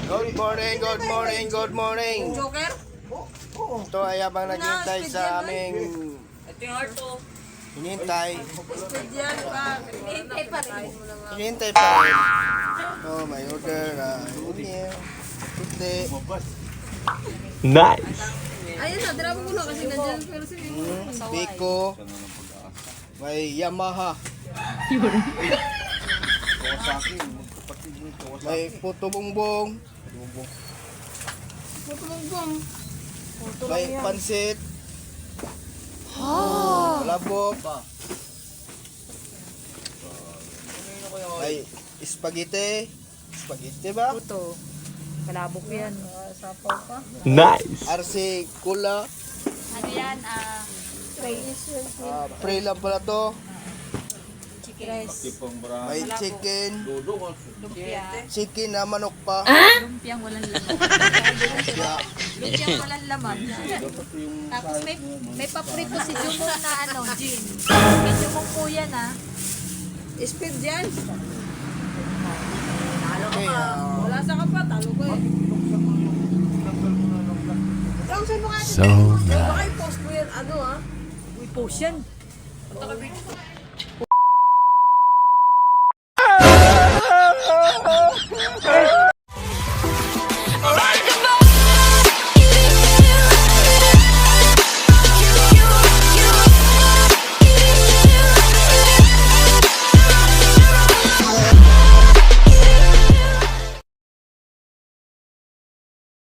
Good morning, good morning, good morning. Joker? Ito ay habang naghihintay sa aming Ito yung heart to. hinihintay. Speed yan pa. Hintay pa rin. Hinihintay pa rin. Ito, may order. Onion, puti. Nice. Ayun na, drama ko na kasi nandiyan. Pero sige. Biko. May Yamaha. May puto bongbong. Butong-bong. May pansit. Labok. May spaghetti. Spaghetti ba? Puto. Kalabok yan. Sapaw pa. Nice. RC Cola. Ano yan? Pre lang pala to. Chicken rice. May chicken. Lumpia. Chicken na manok pa. Lumpiang walang laman. Lumpiang walang laman. Tapos may paprito si Jumong na ano, gin. May Jumong po yan Speed yan. Talo ka pa. Wala sa ka pa, talo ko eh. Saan mo ka? So Baka i-post mo yan, Uy, post yan. Punta ka